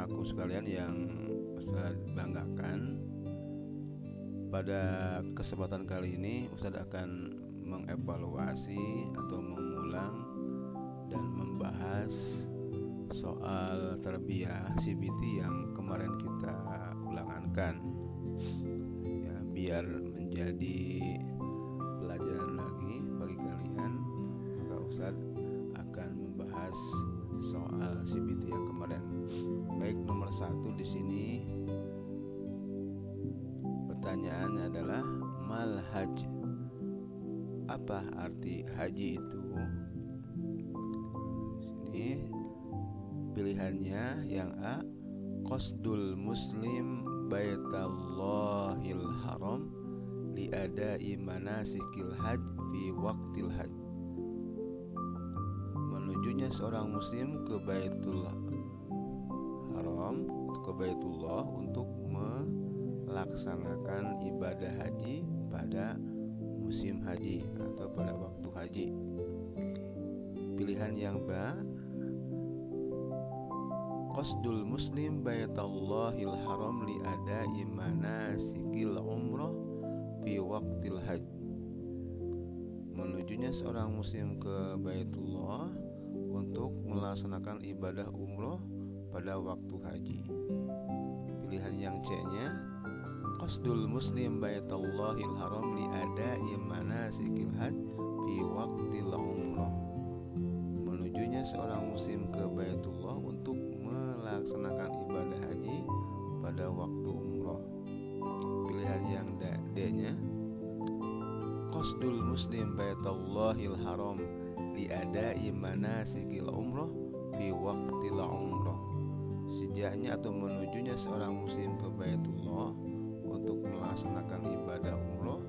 saudaraku sekalian yang Ustaz banggakan, pada kesempatan kali ini Ustaz akan mengevaluasi atau mengulang dan membahas soal tarbiyah CBT yang kemarin kita ulangankan ya, biar menjadi pelajaran lagi bagi kalian. Maka Ustaz akan membahas soal CBT yang kemarin. Baik, nomor 1 di sini pertanyaannya adalah mal haj. Apa arti haji itu? Sini pilihannya yang A, qasdul muslim baitallahil haram liadai manasikil haj fi waqtil haj. Menujunya seorang muslim ke Baitul Haram, ke Baitullah untuk melaksanakan ibadah haji pada musim haji atau pada waktu haji. Pilihan yang B, qasdul muslim baitallahil haram liadai manasikil umrah fi waqtil haj. Menujunya seorang muslim ke Baitullah untuk melaksanakan ibadah umroh pada waktu haji. Pilihan yang C-nya, qasdul muslim baitallahil haram liadai manasikil haj fi waqtil umrah. Menujunya seorang muslim ke Baitullah untuk melaksanakan ibadah haji pada waktu umroh. Pilihan yang D-nya, qasdul muslim baitallahil haram liadai manasikil umrah fi waqtil umrah. Sejaknya atau menujunya seorang muslim ke Baitullah untuk melaksanakan ibadah umroh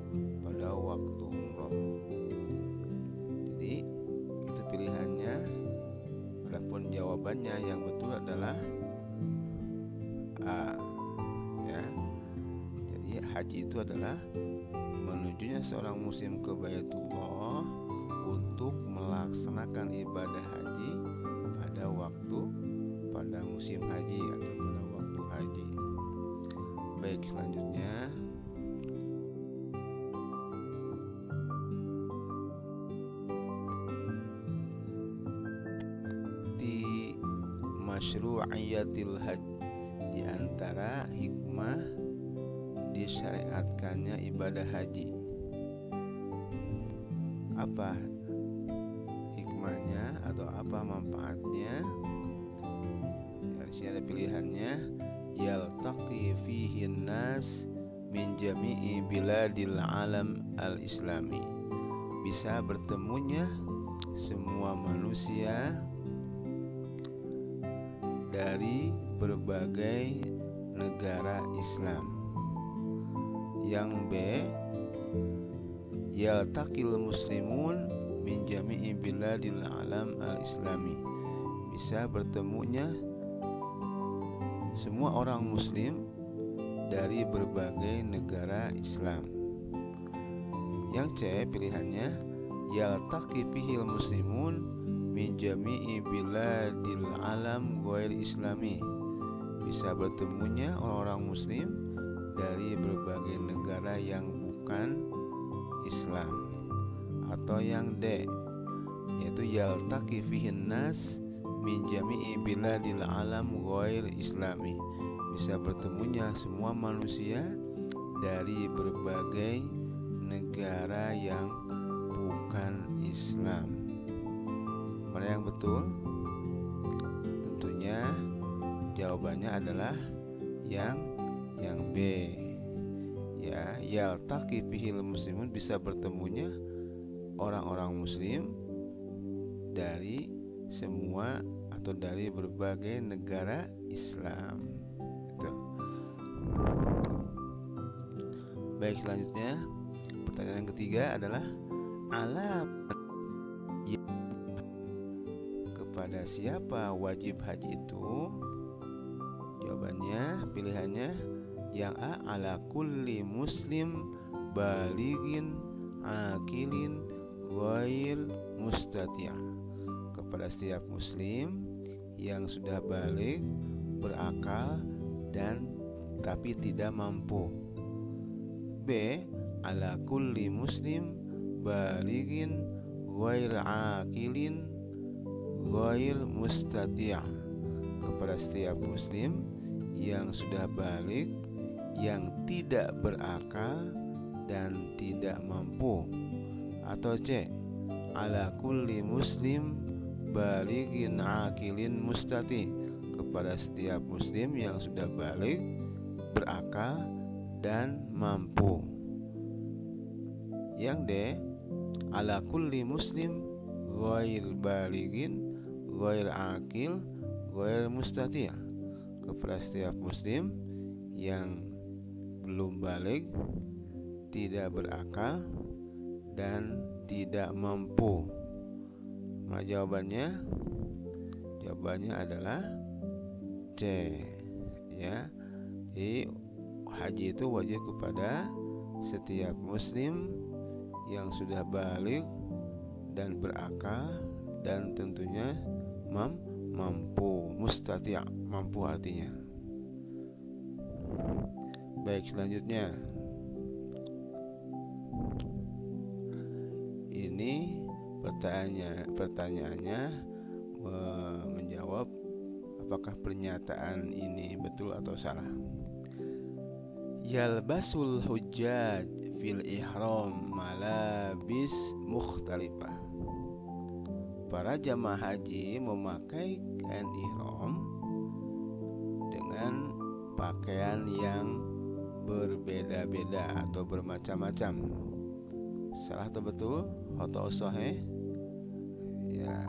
pada waktu umroh. Jadi itu pilihannya. Adapun jawabannya yang betul adalah A, ya. Jadi haji itu adalah menujunya seorang muslim ke Baitullah untuk melaksanakan ibadah haji pada musim haji atau pada waktu haji. Baik, selanjutnya di masyru'iyatil haj, di antara hikmah disyariatkannya ibadah haji. Apa hikmahnya atau apa manfaatnya? Di sini ada pilihannya, yaltaqi fihi nas min jami'i biladil alam al-islami. Bisa bertemunya semua manusia dari berbagai negara Islam. Yang B, yaltaqil muslimun min jami'i biladil alam al-islami. Bisa bertemunya semua orang muslim dari berbagai negara Islam. Yang C, pilihannya, yaltaqi fihil muslimun min jami'i biladil alam ghair islami. Bisa bertemunya orang-orang muslim dari berbagai negara yang bukan Islam. Atau yang D, yaitu yaltaqi fihin nas min jami'i biladil alam ghair islami. Bisa bertemunya semua manusia dari berbagai negara yang bukan Islam. Mana yang betul? Tentunya jawabannya adalah yang B. Ya, yaltaqi fihil muslimun, bisa bertemunya orang-orang muslim dari semua atau dari berbagai negara Islam. Itu. Baik, selanjutnya pertanyaan yang ketiga adalah alam kepada siapa wajib haji itu? Jawabannya, pilihannya yang A, ala kulli muslim balighin akilin ghair mustati'. Kepada setiap muslim yang sudah balik berakal dan tapi tidak mampu. B. Ala kulli muslim balighin ghair aqilin ghair mustati', kepada setiap muslim yang sudah baligh, yang tidak berakal dan tidak mampu. Atau C. Ala kulli muslim balighin aqilin mustati', kepada setiap muslim yang sudah baligh, berakal dan mampu. Yang D. Ala kulli muslim ghair balighin ghair aqil ghair mustati', kepada setiap muslim yang belum baligh, tidak berakal dan tidak mampu. Nah, jawabannya adalah C, ya. Jadi haji itu wajib kepada setiap muslim yang sudah baligh dan berakal dan tentunya mampu. Mustati', mampu artinya. Baik, selanjutnya ini pertanyaannya menjawab apakah pernyataan ini betul atau salah. Yalbasul hujjaj fil ihram malabis mukhtalifah. Para jamaah haji memakai kain ihram dengan pakaian yang berbeda-beda atau bermacam-macam. Salah atau betul? Atau sahih? Ya.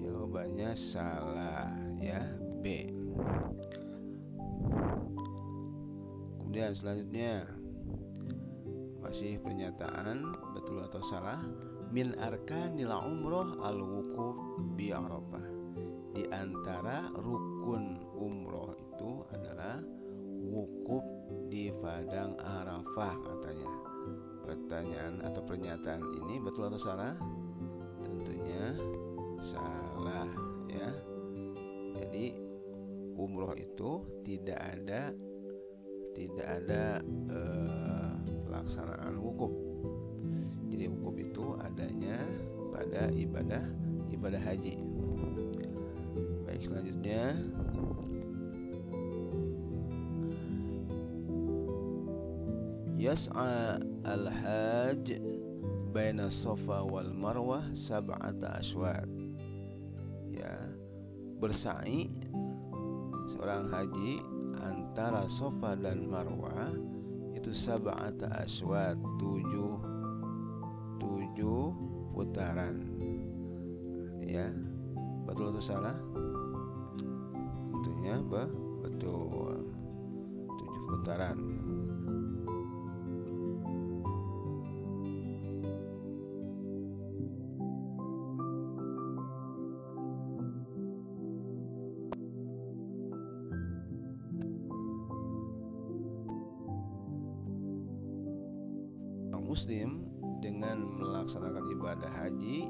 Jawabannya salah, ya, B. Kemudian selanjutnya masih pernyataan betul atau salah. Min arkanil umroh al-wuquf bi Arafah. Di antara rukun umroh itu adalah wukuf di padang Arafah, katanya. Pertanyaan atau pernyataan ini betul atau salah? Tentunya salah, ya. Jadi umroh itu tidak ada pelaksanaan wukuf. Jadi wukuf itu adanya pada ibadah haji. Baik, selanjutnya yas'a al-hajj baina Safa wal Marwah sab'ata ashwat. Ya, bersa'i seorang haji antara Safa dan Marwah itu sab'ata ashwat, 7 putaran. Ya, betul atau salah? Tentunya betul, 7 putaran. Muslim dengan melaksanakan ibadah haji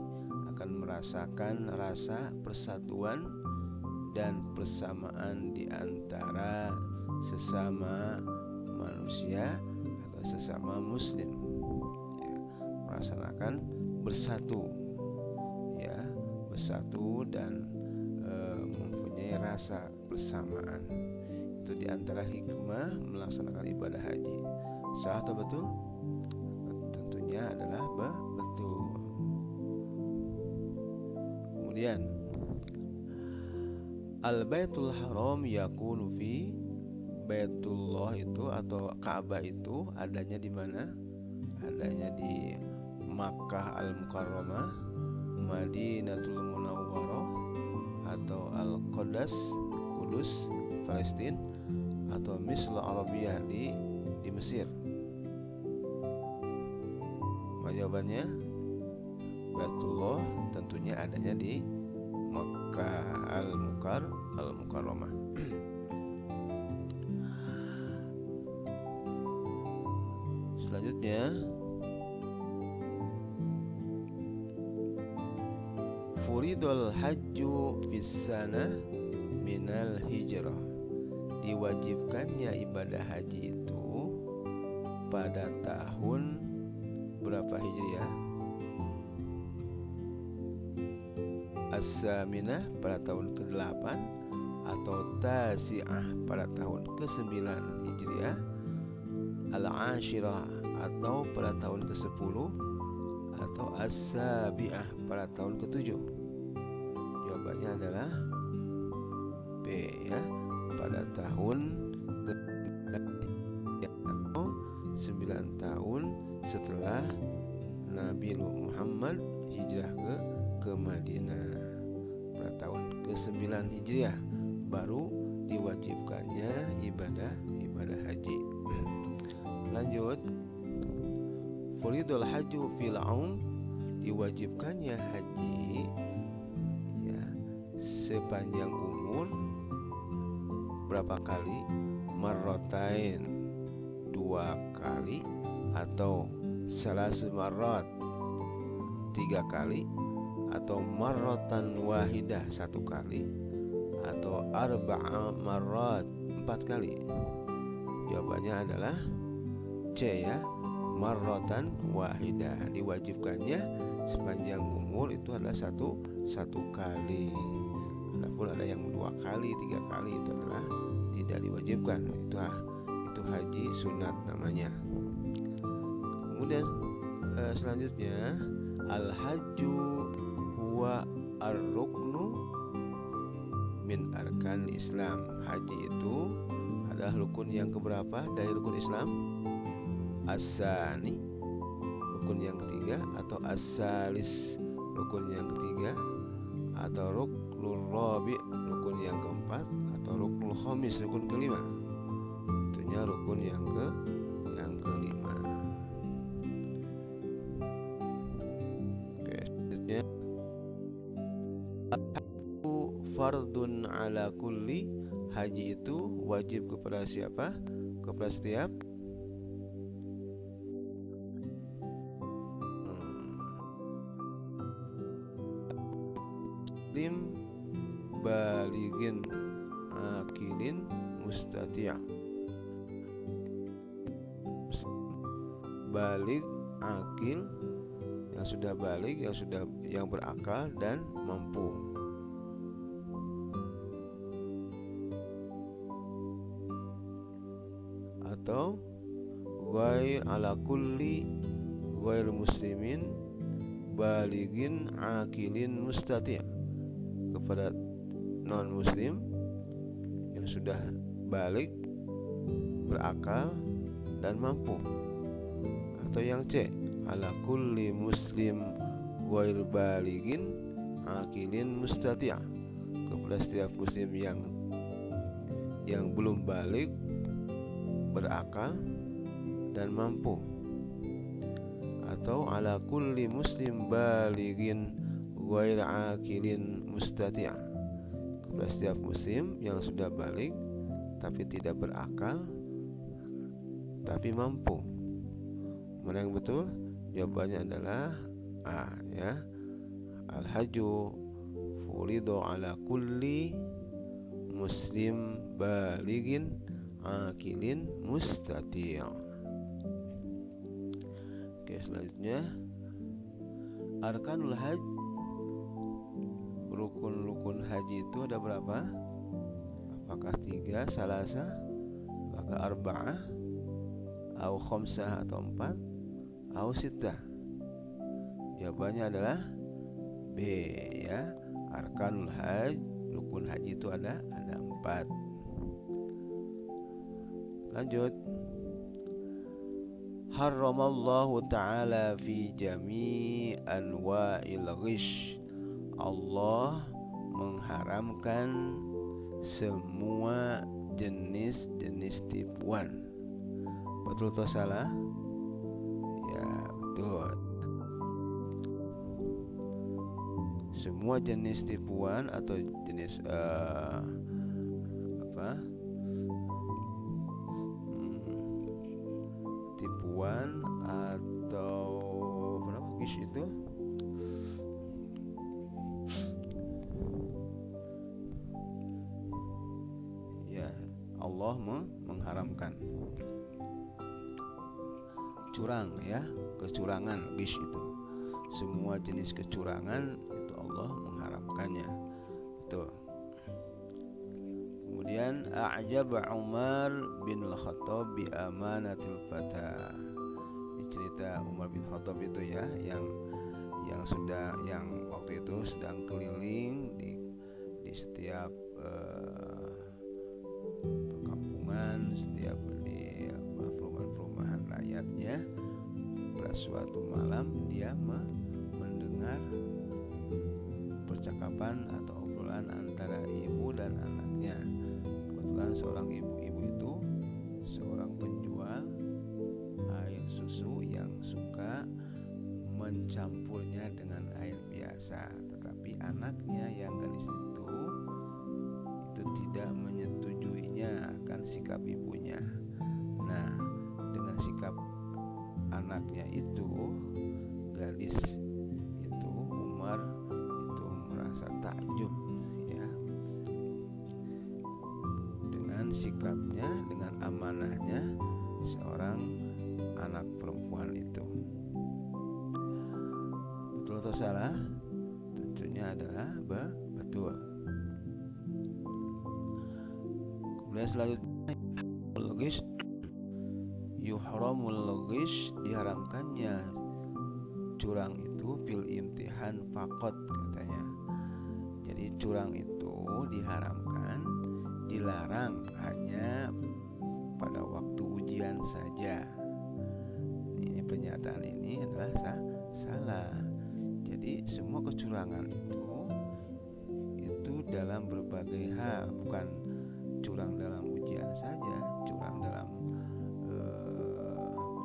akan merasakan rasa persatuan dan persamaan di antara sesama manusia atau sesama muslim, ya, merasakan bersatu, ya, bersatu dan mempunyai rasa persamaan. Itu di antara hikmah melaksanakan ibadah haji. Salah atau betul? Tentunya adalah betul. Kemudian Al-Baitul Haram yakunu fi, Baitullah itu atau Ka'bah itu adanya di mana? Adanya di Makkah Al-Mukarramah, Madinatul Munawwarah, atau Al-Qudus, Kudus, Palestina, atau Misr Arabiyah di Mesir. Jawabannya Baitullah tentunya adanya di Makkah Al-Mukarramah. Selanjutnya Furidul hajju fis sanah minal hijrah. Diwajibkannya ibadah haji itu pada tahun berapa Hijriah? As-saminah pada tahun ke-8 atau tasi'ah pada tahun ke-9 Hijriah, al-ashirah atau pada tahun ke-10, atau as-sabi'ah pada tahun ke-7. Jawabannya adalah B ya, pada tahun atau 9 tahun setelah Nabi Muhammad hijrah ke Madinah. Pada tahun ke-9 Hijriah baru diwajibkannya ibadah haji. Lanjut, furidul hajju fil aum, diwajibkannya haji ya sepanjang umur berapa kali? Marrotain, 2 kali, atau salasu marrat, 3 kali, atau marratan wahidah, 1 kali, atau arba'a marrat, 4 kali. Jawabannya adalah C ya, marratan wahidah. Diwajibkannya sepanjang umur itu adalah satu kali. Adapun ada yang 2 kali, 3 kali, itu adalah tidak diwajibkan. Itu haji sunat namanya. Kemudian selanjutnya, al-hajju huwa ar-ruknu min arkan Islam. Haji itu adalah rukun yang keberapa dari rukun Islam? As-sani, rukun yang ketiga, atau as-salis, rukun yang ketiga, atau ruknul rabi', rukun yang keempat, atau ruknul khamis, rukun kelima. Tentunya rukun yang kelima. Oke, selanjutnya, fardun ala kulli, haji itu wajib kepada siapa? Kepada setiap muslim baligin akilin mustati'. Balig, akil, yang sudah balig, yang berakal dan mampu. Atau ghair ala kulli ghair muslimin baligin akilin mustati', kepada non muslim yang sudah balik, berakal dan mampu. Atau yang C, ala kulli muslim ghair baligin akilin mustati', kepada setiap muslim yang belum balik, berakal dan mampu. Atau ala kulli muslim baligin ghair akilin mustati', kepada setiap muslim yang sudah balik tapi tidak berakal tapi mampu. Mana yang betul? Jawabannya adalah A ya. Al-hajju furidu ala kulli muslim baligin akilin mustati'. Oke, selanjutnya, arkanul hajj, rukun-rukun haji itu ada berapa? Apakah 3, salasa, apakah arba'ah, atau khamsah atau 4, atau sittah? Jawabannya adalah B ya. Arkanul hajj, rukun haji itu ada 4. Lanjut, harramallahu ta'ala fi jami' anwa'il ghish, Allah mengharamkan semua jenis-jenis tipuan. Betul atau salah? Ya, betul. Semua jenis tipuan atau jenis tipuan atau gish itu Allah mengharamkan. Curang ya, kecurangan, ghish itu. Semua jenis kecurangan itu Allah mengharamkannya. Betul. Kemudian a'jab Umar bin Al-Khattab bi amanatil fata. Ini cerita Umar bin Khattab itu ya, yang waktu itu sedang keliling di setiap perkampungan, setiap di perumahan-perumahan rakyatnya. Pada suatu malam dia mendengar percakapan atau obrolan antara ibu dan anaknya. Kebetulan seorang ibu itu seorang penjual air susu yang suka mencampurnya dengan air biasa, tetapi anaknya yang gadis itu tidak menyetujuinya akan sikap ibunya. Nah, dengan sikap anaknya itu, gadis itu, Umar itu merasa takjub ya dengan sikapnya, dengan amanahnya seorang anak perempuan itu. Betul atau salah? Tentunya adalah betul. Kemudian selanjutnya yuhramul ghish, diharamkannya curang itu fil imtihan faqat katanya. Jadi curang itu diharamkan, dilarang hanya pada waktu ujian saja. Ini pernyataan ini adalah salah. Jadi semua kecurangan itu dalam berbagai hal, bukan curang dalam ujian saja, curang dalam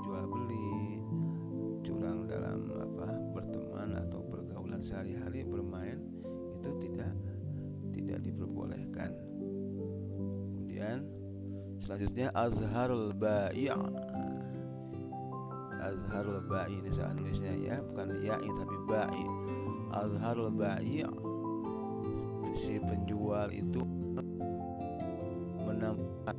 jual beli, curang dalam berteman atau pergaulan sehari-hari, bermain, itu tidak diperbolehkan. Kemudian selanjutnya azharul bai'. Azharul bai' ini salah nulisnya ya, bukan ya'i tapi bai'. Azharul bai', si penjual itu menampakkan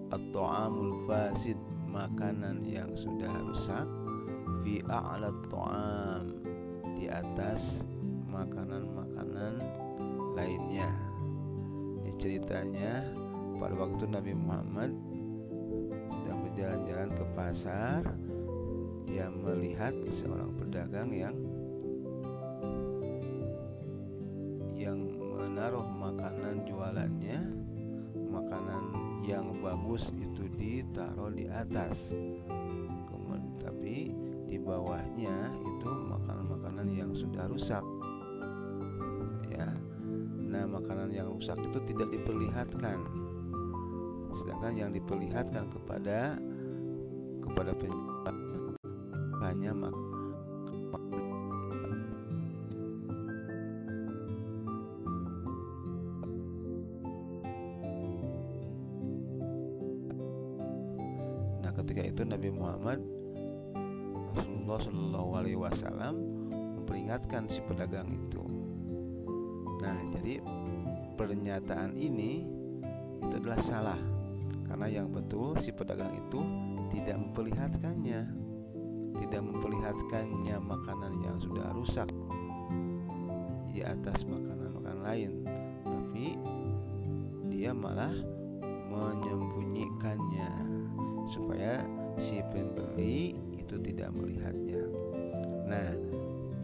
at-ta'amul fasid, makanan yang sudah rusak, fi a'la ta'am, di atas makanan-makanan lainnya. Ini ceritanya pada waktu Nabi Muhammad sedang berjalan-jalan ke pasar, dia melihat seorang pedagang yang menaruh makanan jualannya, makanan yang bagus itu ditaruh di atas, tapi di bawahnya itu makanan-makanan yang sudah rusak ya. Nah, makanan yang rusak itu tidak diperlihatkan, sedangkan yang diperlihatkan kepada penjual hanya ketika itu Nabi Muhammad Rasulullah Shallallahu Alaihi Wasallam memperingatkan si pedagang itu. Nah, jadi pernyataan ini itu adalah salah, karena yang betul si pedagang itu tidak memperlihatkannya makanan yang sudah rusak di atas makanan lain, tapi dia malah menyembunyikannya supaya si pembeli itu tidak melihatnya. Nah,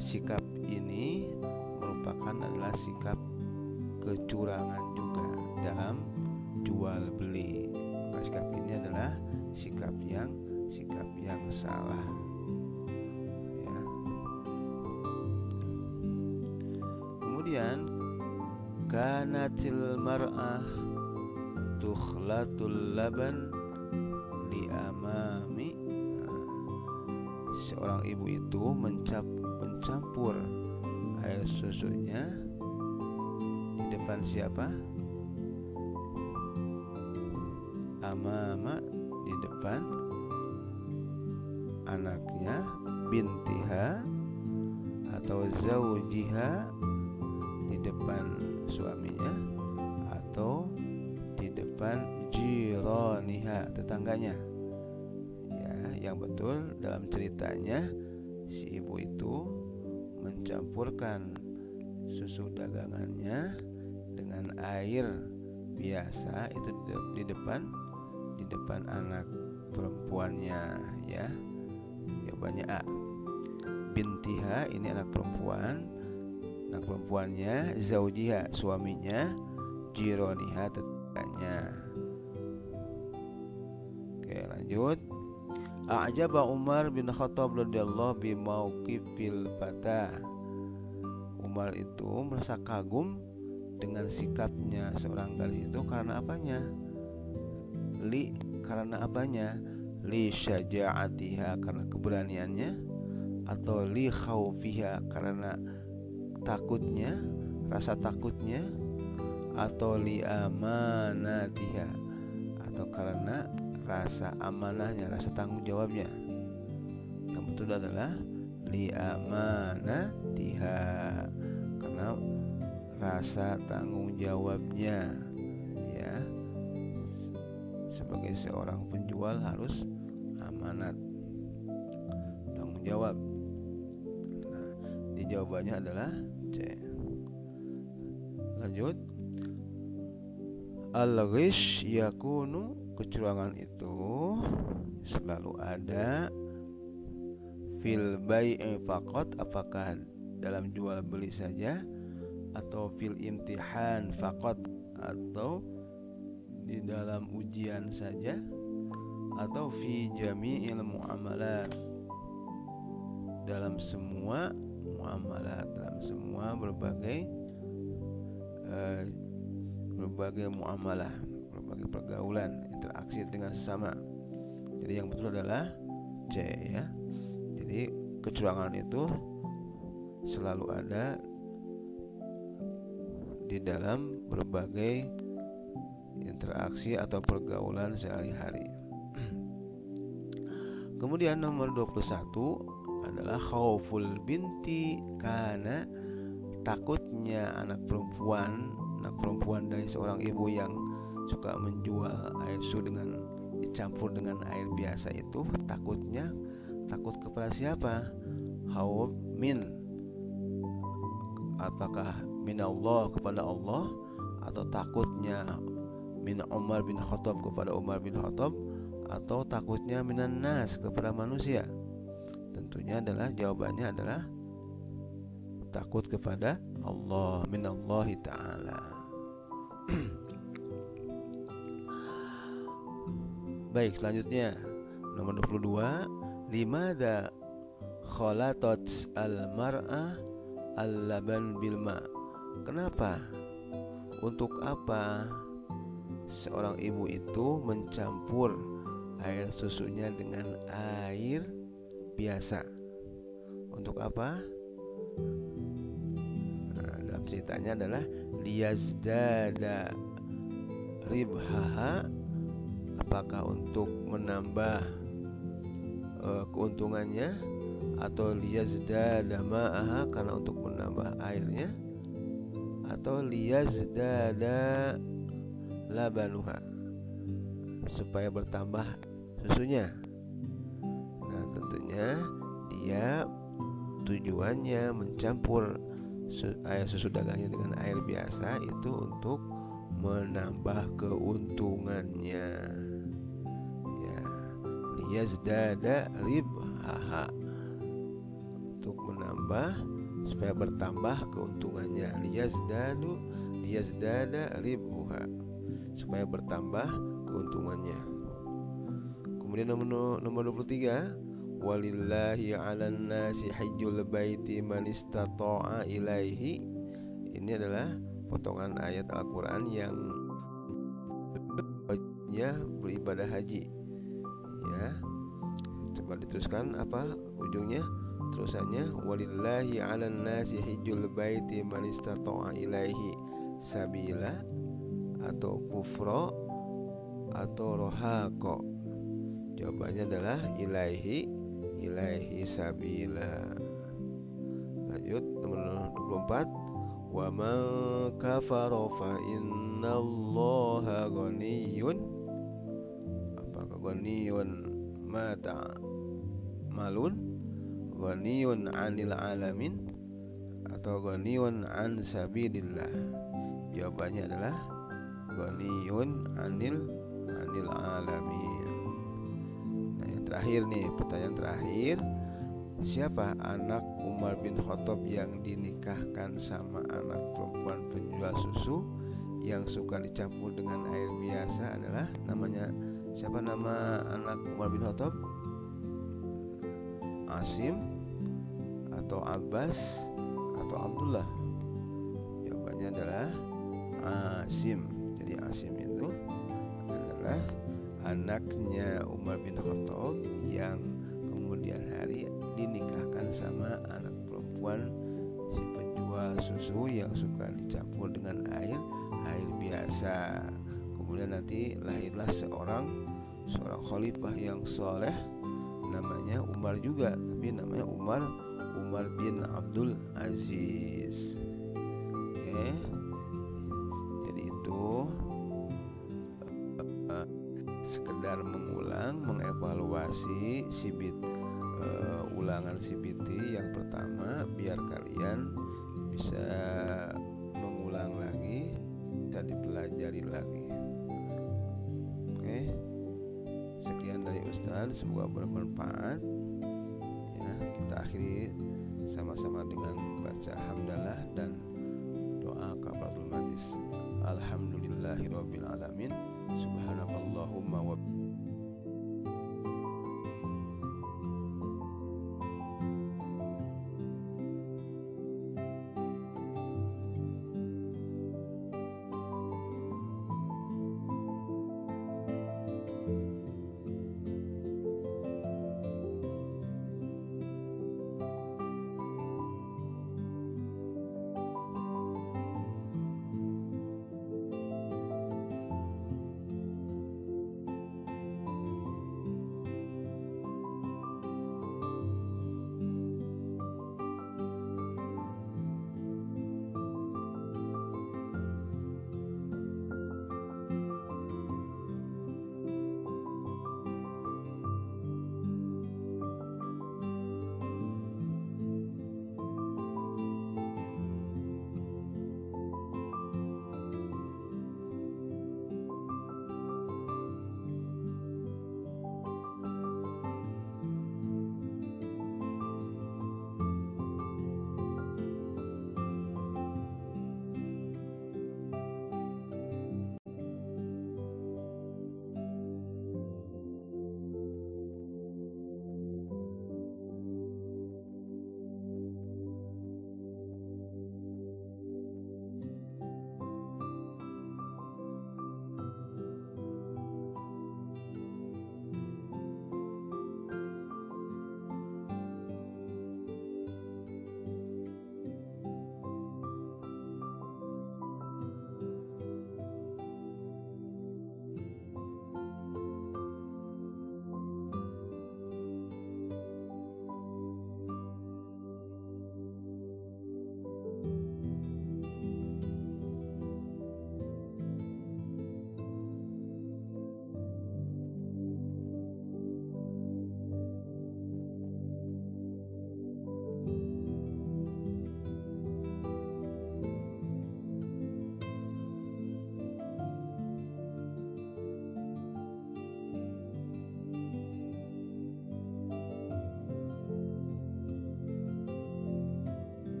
sikap ini adalah sikap kecurangan juga dalam jual beli. Maka sikap ini adalah sikap yang salah ya. Kemudian kanatil mar'ah tukhlatul laban di amami, seorang ibu itu mencampur air susunya di depan siapa? Amama, di depan anaknya, bintiha atau zaujiha, di depan suaminya, atau di depan jironiha, tetangganya. Ya, yang betul dalam ceritanya si ibu itu mencampurkan susu dagangannya dengan air biasa itu di depan anak perempuannya, ya. Jawabannya A. Bintiha, ini anak perempuannya, zaujiha, suaminya, jironiha, tetangganya. Oke, lanjut. A'jaba Umar bin Khattab radhiyallahu bi mauqifil fata. Umar itu merasa kagum dengan sikapnya seorang gadis itu karena apanya? Karena apanya? Li syaja'atiha, karena keberaniannya, atau li khaufiha, karena takutnya, rasa takutnya, atau li amanatiha, atau karena rasa amanahnya, rasa tanggung jawabnya. Yang betul adalah li amanatiha, karena rasa tanggung jawabnya, ya. Sebagai seorang penjual harus amanat, tanggung jawab. Nah, di jawabannya adalah C. Lanjut. Al-ghish yakunu, kecurangan itu selalu ada fil bai'i faqat, apakah dalam jual beli saja, atau fil imtihan faqat, atau di dalam ujian saja, atau fi jami'il muamalat, dalam semua muamalat, dalam semua berbagai muamalah, berbagai pergaulan, interaksi dengan sesama. Jadi yang betul adalah C, ya. Jadi kecurangan itu selalu ada di dalam berbagai interaksi atau pergaulan sehari-hari. Kemudian nomor 21 adalah khauful binti, karena takutnya anak perempuan dari seorang ibu yang suka menjual air susu dengan dicampur dengan air biasa itu, takut kepada siapa? Khauf min, apakah min Allah, kepada Allah, atau takutnya min Umar bin Khattab, kepada Umar bin Khattab, atau takutnya minan nas, kepada manusia? Tentunya jawabannya adalah takut kepada Allah, minallahi ta'ala. Baik, selanjutnya nomor 22. Limada khalatat al-mar'ah al-laban bilma. Kenapa? Untuk apa seorang ibu itu mencampur air susunya dengan air biasa? Untuk apa? Nah, dalam ceritanya adalah liyazdada ribhaha, apakah untuk menambah keuntungannya, atau liyazdada ma'aha, karena untuk menambah airnya, atau liyazdada labanuha, supaya bertambah susunya. Nah, tentunya dia tujuannya mencampur air susu dagangnya dengan air biasa itu untuk menambah keuntungannya, ya. Liyazdada ribhaha, untuk menambah supaya bertambah keuntungannya. Liyazdada ribhuha, supaya bertambah keuntungannya. Kemudian nomor 23, walillahi 'alan nasi hajjul baiti man istata'a ilaihi. Ini adalah potongan ayat Al-Quran yang beribadah haji, ya. Coba diteruskan apa ujungnya, terusannya, walillahi 'alan nasi hajjul baiti man istata'a ilaihi sabila, atau kufra, atau rohako. Jawabannya adalah ilaihi sabila. Lanjut nomor 24. wa man kafara fa innallaha ghaniyun, apakah ghaniyun mata malun, ghaniyun 'anil alamin, atau ghaniyun an sabilillah? Jawabannya adalah ghaniyun 'anil alamin. Nah, yang terakhir nih, pertanyaan terakhir, siapa anak Umar bin Khattab yang dinikahkan sama anak perempuan penjual susu yang suka dicampur dengan air biasa? Adalah namanya siapa? Nama anak Umar bin Khattab? Asim atau Abbas atau Abdullah? Jawabannya adalah Asim. Jadi Asim itu adalah anaknya Umar bin Khattab yang kemudian hari dinikahkan sama anak perempuan si penjual susu yang suka dicampur dengan air biasa. Kemudian nanti lahirlah seorang khalifah yang soleh, namanya Umar juga, tapi namanya Umar bin Abdul Aziz. Oke. Jadi itu sekedar mengevaluasi ulangan CBT yang pertama, biar kalian bisa mengulang lagi, bisa dipelajari lagi. Oke. Sekian dari Ustaz, semoga bermanfaat. Ya, kita akhiri sama-sama dengan baca hamdalah dan doa kafaratul majlis. Alhamdulillahirabbil alamin. Subhanakallahumma wa